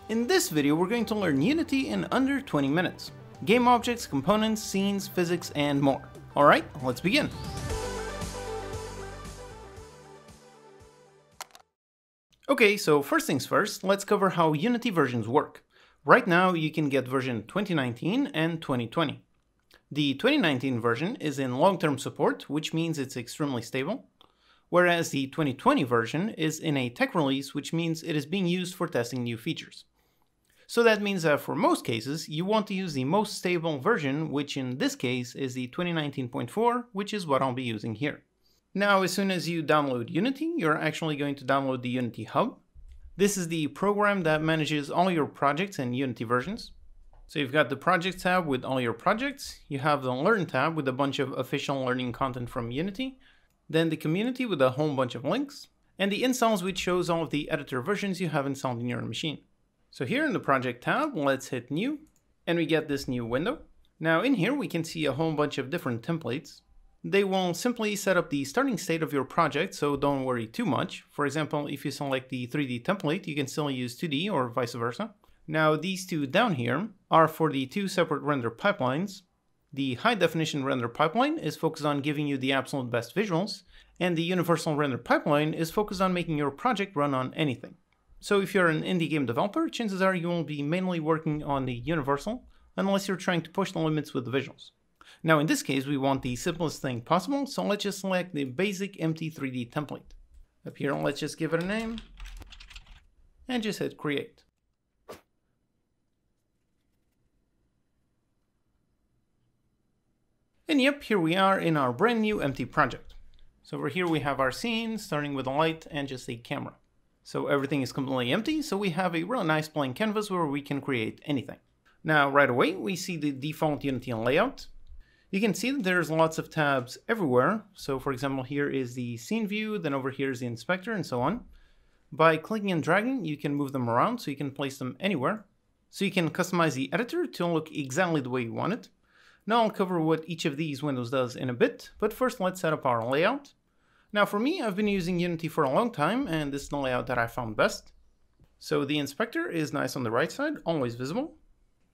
In this video, we're going to learn Unity in under 20 minutes. Game objects, components, scenes, physics, and more. Alright, let's begin. Okay, so first things first, let's cover how Unity versions work. Right now, you can get version 2019 and 2020. The 2019 version is in long-term support, which means it's extremely stable, whereas the 2020 version is in a tech release, which means it is being used for testing new features. So that means that for most cases, you want to use the most stable version, which in this case is the 2019.4, which is what I'll be using here. Now, as soon as you download Unity, you're actually going to download the Unity Hub. This is the program that manages all your projects and Unity versions. So you've got the Projects tab with all your projects, you have the Learn tab with a bunch of official learning content from Unity, then the Community with a whole bunch of links, and the Installs, which shows all of the editor versions you have installed in your machine. So here in the Project tab, let's hit New, and we get this new window. Now in here we can see a whole bunch of different templates. They will simply set up the starting state of your project, so don't worry too much. For example, if you select the 3D template, you can still use 2D or vice versa. Now these two down here are for the two separate render pipelines. The high definition render pipeline is focused on giving you the absolute best visuals, and the universal render pipeline is focused on making your project run on anything. So if you're an indie game developer, chances are you will be mainly working on the universal, unless you're trying to push the limits with the visuals. Now in this case, we want the simplest thing possible, so let's just select the basic empty 3D template. Up here, let's just give it a name, and just hit create. And yep, here we are in our brand new empty project. So over here we have our scene, starting with a light and just a camera. So everything is completely empty, so we have a real nice blank canvas where we can create anything. Now right away, we see the default Unity layout. You can see that there's lots of tabs everywhere. So for example, here is the scene view, then over here is the inspector, and so on. By clicking and dragging, you can move them around so you can place them anywhere. So you can customize the editor to look exactly the way you want it. Now I'll cover what each of these windows does in a bit, but first let's set up our layout. Now for me, I've been using Unity for a long time, and this is the layout that I found best. So the inspector is nice on the right side, always visible.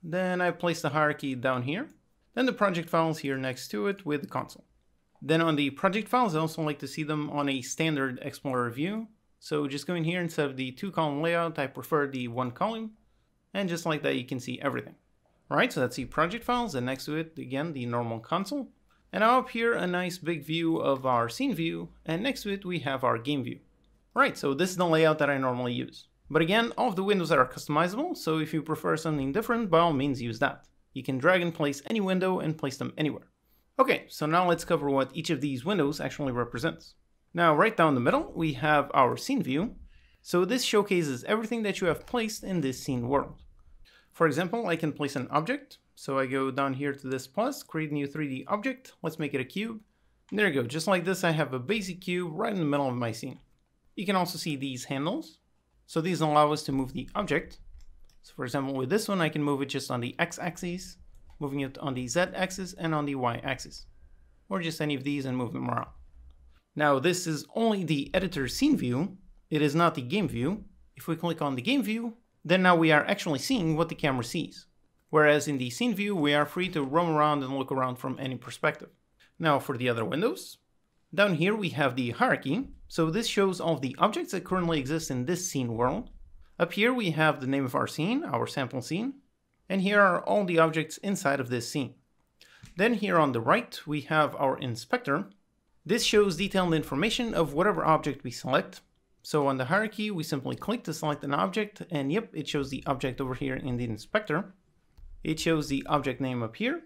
Then I place the hierarchy down here. Then the project files here next to it with the console. Then on the project files, I also like to see them on a standard Explorer view. So just going here, instead of the 2-column layout, I prefer the 1-column. And just like that, you can see everything. Alright, so that's the project files, and next to it, again, the normal console. And now up here, a nice big view of our scene view, and next to it, we have our game view. Alright, so this is the layout that I normally use. But again, all of the windows are customizable, so if you prefer something different, by all means use that. You can drag and place any window and place them anywhere. Okay, so now let's cover what each of these windows actually represents. Now, right down the middle, we have our scene view. So this showcases everything that you have placed in this scene world. For example, I can place an object. So I go down here to this plus, create a new 3D object. Let's make it a cube. And there you go. Just like this, I have a basic cube right in the middle of my scene. You can also see these handles. So these allow us to move the object. So for example, with this one, I can move it just on the x-axis, moving it on the z-axis and on the y-axis, or just any of these and move them around. Now this is only the editor scene view. It is not the game view. If we click on the game view, then now we are actually seeing what the camera sees. Whereas in the scene view, we are free to roam around and look around from any perspective. Now for the other windows, down here we have the hierarchy. So this shows all of the objects that currently exist in this scene world. Up here we have the name of our scene, our sample scene, and here are all the objects inside of this scene. Then here on the right we have our inspector. This shows detailed information of whatever object we select. So on the hierarchy we simply click to select an object, and yep, it shows the object over here in the inspector. It shows the object name up here,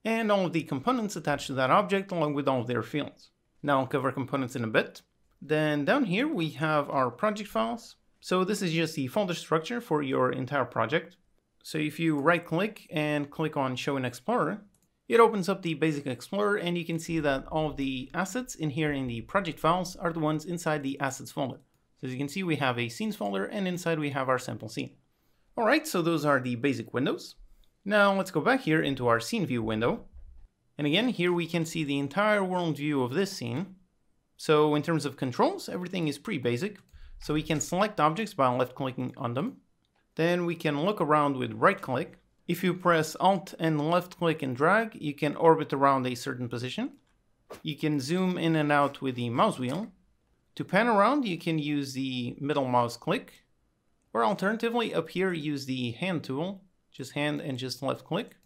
and all of the components attached to that object along with all of their fields. Now I'll cover components in a bit. Then down here we have our project files. So this is just the folder structure for your entire project. So if you right click and click on Show in Explorer, it opens up the basic Explorer, and you can see that all of the assets in here in the project files are the ones inside the assets folder. So as you can see, we have a scenes folder, and inside we have our sample scene. Alright, so those are the basic windows. Now let's go back here into our scene view window. And again, here we can see the entire world view of this scene. So in terms of controls, everything is pretty basic. So we can select objects by left clicking on them. Then we can look around with right click. If you press Alt and left click and drag, you can orbit around a certain position. You can zoom in and out with the mouse wheel. To pan around, you can use the middle mouse click, or alternatively up here use the hand tool, just hand and just left click.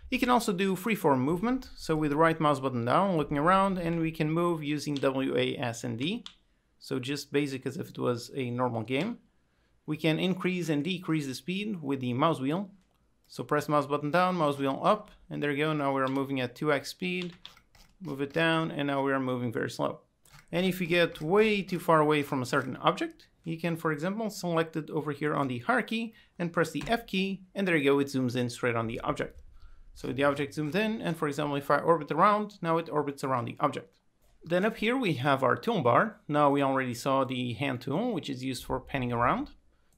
You can also do freeform movement, so with the right mouse button down, looking around, and we can move using WASD, so just basic as if it was a normal game. We can increase and decrease the speed with the mouse wheel. So press mouse button down, mouse wheel up, and there you go. Now we're moving at 2x speed. Move it down, and now we are moving very slow. And if you get way too far away from a certain object, you can, for example, select it over here on the hierarchy and press the F key, and there you go, it zooms in straight on the object. So the object zoomed in, and for example, if I orbit around, now it orbits around the object. Then up here we have our toolbar. Now we already saw the hand tool, which is used for panning around.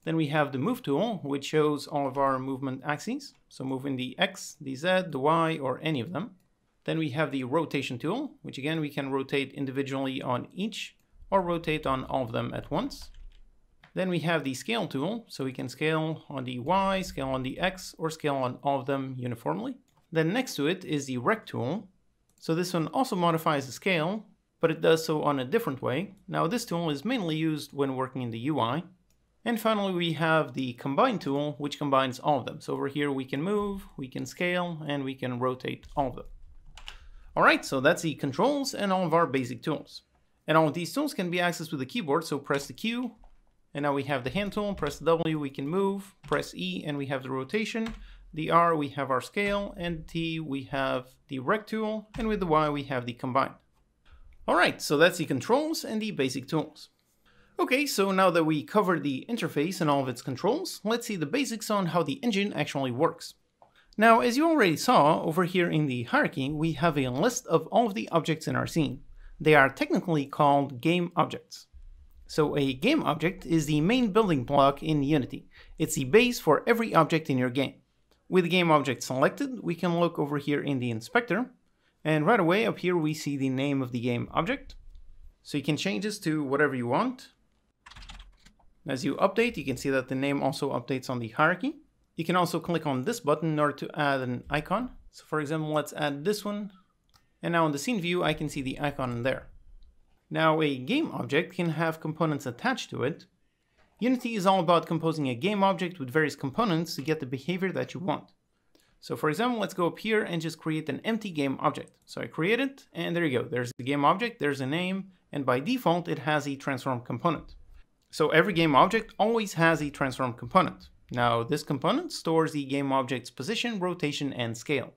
Then we have the move tool, which shows all of our movement axes. So moving the X, the Z, the Y, or any of them. Then we have the rotation tool, which again, we can rotate individually on each or rotate on all of them at once. Then we have the scale tool, so we can scale on the Y, scale on the X, or scale on all of them uniformly. Then next to it is the rect tool. So this one also modifies the scale, but it does so on a different way. Now this tool is mainly used when working in the UI. And finally, we have the combine tool, which combines all of them. So over here, we can move, we can scale, and we can rotate all of them. All right, so that's the controls and all of our basic tools. And all of these tools can be accessed with the keyboard. So press the Q, and now we have the hand tool. Press the W, we can move. Press E, and we have the rotation. The R, we have our scale, and T, we have the rect tool, and with the Y, we have the combine. All right, so that's the controls and the basic tools. Okay, so now that we covered the interface and all of its controls, let's see the basics on how the engine actually works. Now, as you already saw, over here in the hierarchy, we have a list of all of the objects in our scene. They are technically called game objects. So a game object is the main building block in Unity. It's the base for every object in your game. With the game object selected, we can look over here in the inspector, and right away up here we see the name of the game object. So you can change this to whatever you want. As you update, you can see that the name also updates on the hierarchy. You can also click on this button in order to add an icon. So for example, let's add this one. And now in the scene view, I can see the icon there. Now a game object can have components attached to it. Unity is all about composing a game object with various components to get the behavior that you want. So for example, let's go up here and just create an empty game object. So I create it, and there you go. There's the game object, there's a name, and by default, it has a transform component. So every game object always has a transform component. Now this component stores the game object's position, rotation, and scale.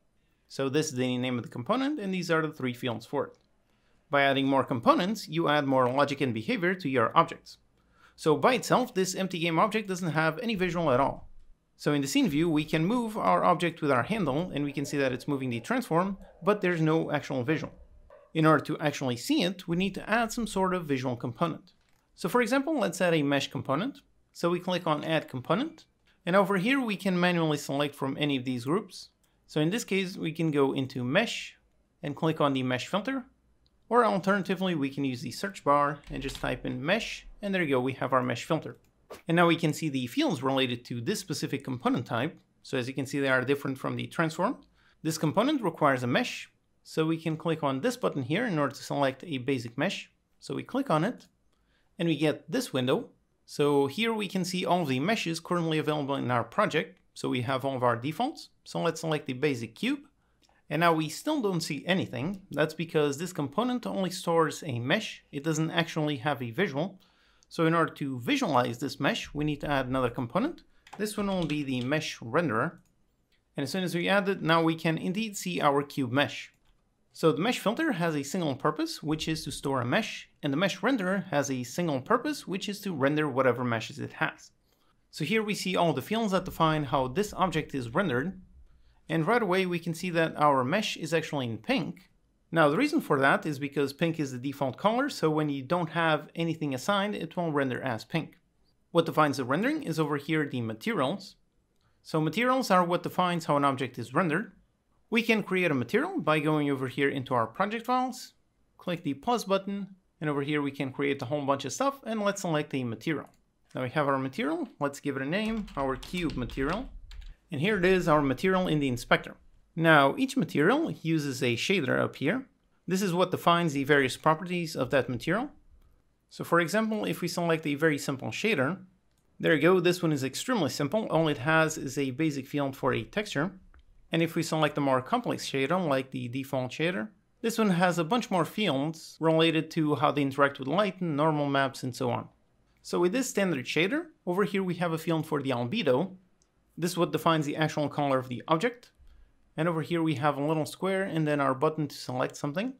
So this is the name of the component, and these are the three fields for it. By adding more components, you add more logic and behavior to your objects. So by itself, this empty game object doesn't have any visual at all. So in the scene view, we can move our object with our handle, and we can see that it's moving the transform, but there's no actual visual. In order to actually see it, we need to add some sort of visual component. So for example, let's add a mesh component. So we click on Add Component, and over here we can manually select from any of these groups. So in this case, we can go into Mesh and click on the Mesh filter, or alternatively, we can use the search bar and just type in Mesh, and there you go, we have our Mesh filter. And now we can see the fields related to this specific component type. So as you can see, they are different from the transform. This component requires a mesh, so we can click on this button here in order to select a basic mesh. So we click on it, and we get this window. So here we can see all of the meshes currently available in our project. So we have all of our defaults. So let's select the basic cube. And now we still don't see anything. That's because this component only stores a mesh. It doesn't actually have a visual. So in order to visualize this mesh, we need to add another component. This one will be the mesh renderer. And as soon as we add it, now we can indeed see our cube mesh. So the mesh filter has a single purpose, which is to store a mesh, and the mesh renderer has a single purpose, which is to render whatever meshes it has. So here we see all the fields that define how this object is rendered, and right away we can see that our mesh is actually in pink. Now the reason for that is because pink is the default color, so when you don't have anything assigned, it will render as pink. What defines the rendering is over here the materials. So materials are what defines how an object is rendered. We can create a material by going over here into our project files, click the plus button, and over here we can create a whole bunch of stuff, and let's select a material. Now we have our material. Let's give it a name, our cube material. And here it is, our material in the inspector. Now each material uses a shader up here. This is what defines the various properties of that material. So for example, if we select a very simple shader, there you go, this one is extremely simple. All it has is a basic field for a texture. And if we select a more complex shader, like the default shader, this one has a bunch more fields related to how they interact with light and normal maps and so on. So with this standard shader, over here we have a field for the albedo. This is what defines the actual color of the object. And over here we have a little square and then our button to select something.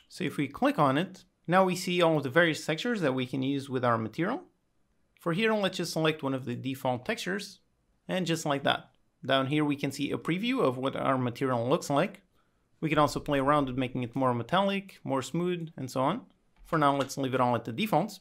So if we click on it, now we see all of the various textures that we can use with our material. For here, let's just select one of the default textures, and just like that. Down here we can see a preview of what our material looks like. We can also play around with making it more metallic, more smooth, and so on. For now, let's leave it all at the defaults.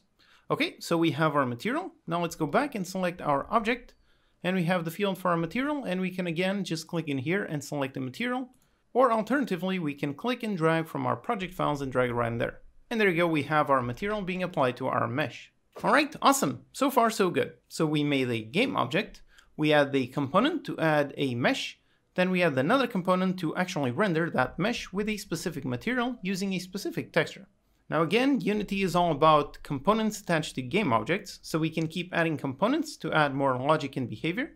Okay, so we have our material. Now let's go back and select our object, and we have the field for our material, and we can again just click in here and select the material, or alternatively, we can click and drag from our project files and drag it right in there. And there you go, we have our material being applied to our mesh. All right, awesome. So far, so good. So we made a game object, we add the component to add a mesh, then we add another component to actually render that mesh with a specific material using a specific texture. Now again, Unity is all about components attached to game objects, so we can keep adding components to add more logic and behavior.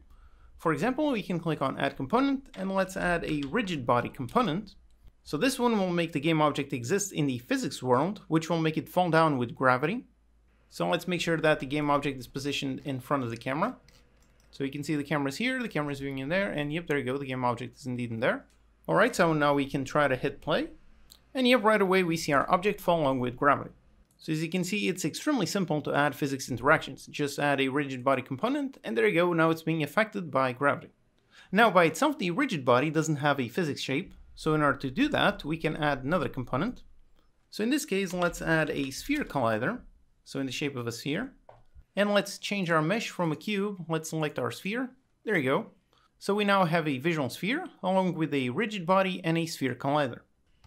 For example, we can click on Add Component, and let's add a rigid body component. So this one will make the game object exist in the physics world, which will make it fall down with gravity. So let's make sure that the game object is positioned in front of the camera. So you can see the camera's here, the camera's viewing in there, and yep, there you go, the game object is indeed in there. Alright, so now we can try to hit play. And yep, right away we see our object fall along with gravity. So as you can see, it's extremely simple to add physics interactions. Just add a rigid body component, and there you go, now it's being affected by gravity. Now by itself, the rigid body doesn't have a physics shape, so in order to do that, we can add another component. So in this case, let's add a sphere collider. So in the shape of a sphere. And let's change our mesh from a cube. Let's select our sphere. There you go. So we now have a visual sphere along with a rigid body and a sphere collider.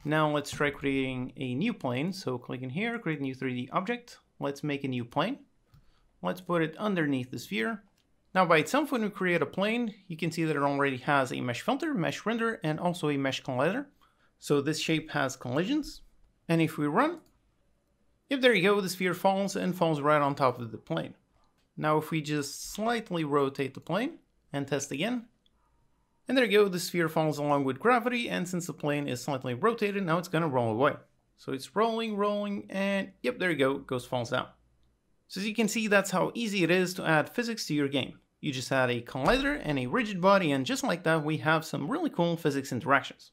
Now let's try creating a new plane. So click in here, create a new 3D object. Let's make a new plane. Let's put it underneath the sphere. Now by itself, when we create a plane, you can see that it already has a mesh filter, mesh render, and also a mesh collider. So this shape has collisions. And if we run, yep, there you go, the sphere falls and falls right on top of the plane. Now if we just slightly rotate the plane and test again, and there you go, the sphere falls along with gravity, and since the plane is slightly rotated, now it's gonna roll away. So it's rolling, and yep, there you go, it falls down. So as you can see, that's how easy it is to add physics to your game. You just add a collider and a rigid body, and just like that, we have some really cool physics interactions.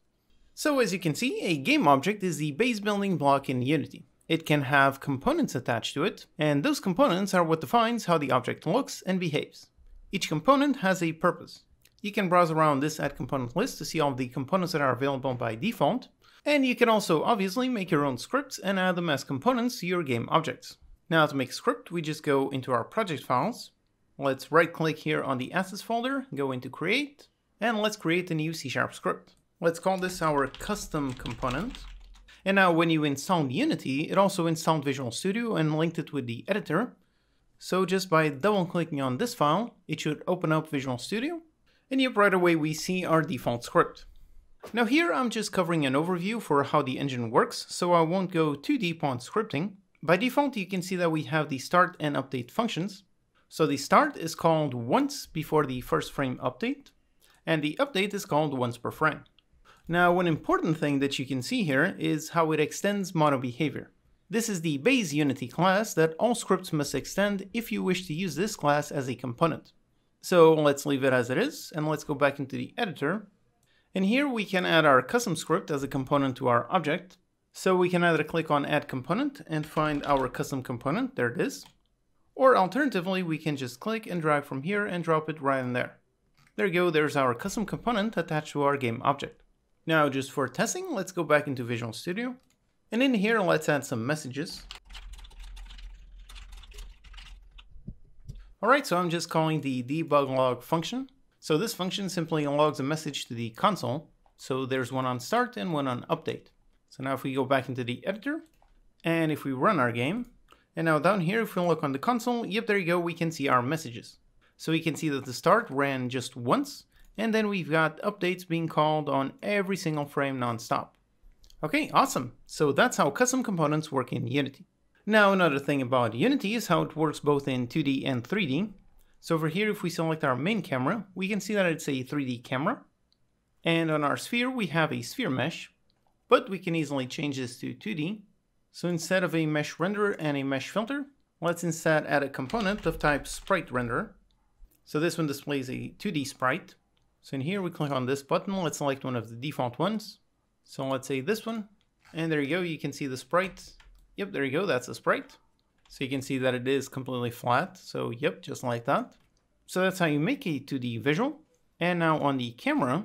So as you can see, a game object is the base building block in Unity. It can have components attached to it, and those components are what defines how the object looks and behaves. Each component has a purpose. You can browse around this Add Component list to see all the components that are available by default, and you can also obviously make your own scripts and add them as components to your game objects. Now to make a script, we just go into our project files. Let's right click here on the assets folder, go into create, and let's create a new C# script. Let's call this our custom component. And now when you installed Unity, it also installed Visual Studio and linked it with the editor. So just by double clicking on this file, it should open up Visual Studio. And yep, right away we see our default script. Now here I'm just covering an overview for how the engine works, so I won't go too deep on scripting. By default, you can see that we have the start and update functions. So the start is called once before the first frame update, and the update is called once per frame. Now, one important thing that you can see here is how it extends MonoBehaviour. This is the base Unity class that all scripts must extend if you wish to use this class as a component. So let's leave it as it is, and let's go back into the editor. And here we can add our custom script as a component to our object. So we can either click on Add Component and find our custom component, there it is. Or alternatively, we can just click and drag from here and drop it right in there. There you go, there's our custom component attached to our game object. Now just for testing, let's go back into Visual Studio. And in here, let's add some messages. Alright, so I'm just calling the debug log function. So this function simply logs a message to the console. So there's one on start and one on update. So now if we go back into the editor, and if we run our game, And now down here, if we look on the console, yep, there you go, we can see our messages. So we can see that the start ran just once, and then we've got updates being called on every single frame non-stop. Okay, awesome. So that's how custom components work in Unity. Now another thing about Unity is how it works both in 2D and 3D. So over here, if we select our main camera, we can see that it's a 3D camera. And on our sphere, we have a sphere mesh, but we can easily change this to 2D. So instead of a mesh renderer and a mesh filter, let's instead add a component of type sprite renderer. So this one displays a 2D sprite. So in here, we click on this button. Let's select one of the default ones. So let's say this one. And there you go. You can see the sprite. Yep, there you go. That's a sprite. So you can see that it is completely flat. So yep, just like that. So that's how you make a 2D visual. And now on the camera,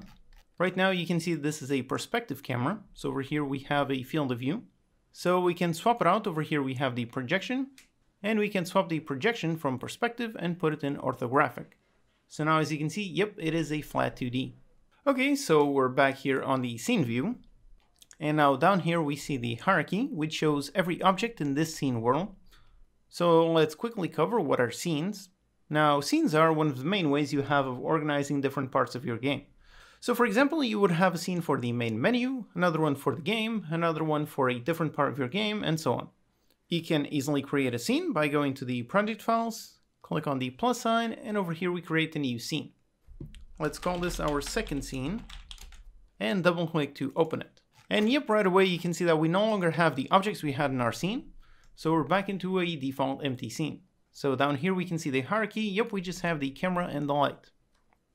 right now you can see this is a perspective camera. So over here, we have a field of view. So we can swap it out. Over here we have the projection, and we can swap the projection from perspective and put it in orthographic. So now as you can see, yep, it is a flat 2D. Okay, so we're back here on the scene view. And now down here we see the hierarchy, which shows every object in this scene world. So let's quickly cover what are scenes. Now scenes are one of the main ways you have of organizing different parts of your game. So for example, you would have a scene for the main menu, another one for the game, another one for a different part of your game, and so on. You can easily create a scene by going to the project files, click on the plus sign, and over here we create a new scene. Let's call this our second scene, and double click to open it. And yep, right away you can see that we no longer have the objects we had in our scene, so we're back into a default empty scene. So down here we can see the hierarchy, yep, we just have the camera and the light.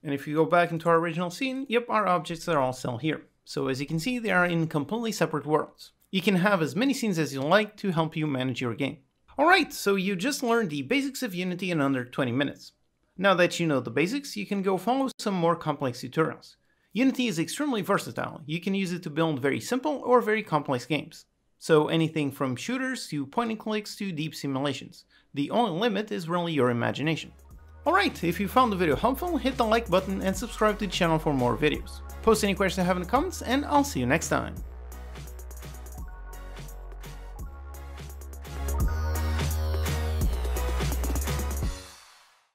And if you go back into our original scene, yep, our objects are all still here. So as you can see, they are in completely separate worlds. You can have as many scenes as you like to help you manage your game. Alright, so you just learned the basics of Unity in under 20 minutes. Now that you know the basics, you can go follow some more complex tutorials. Unity is extremely versatile. You can use it to build very simple or very complex games. So anything from shooters to point and clicks to deep simulations. The only limit is really your imagination. Alright, if you found the video helpful, hit the like button and subscribe to the channel for more videos. Post any questions you have in the comments, and I'll see you next time.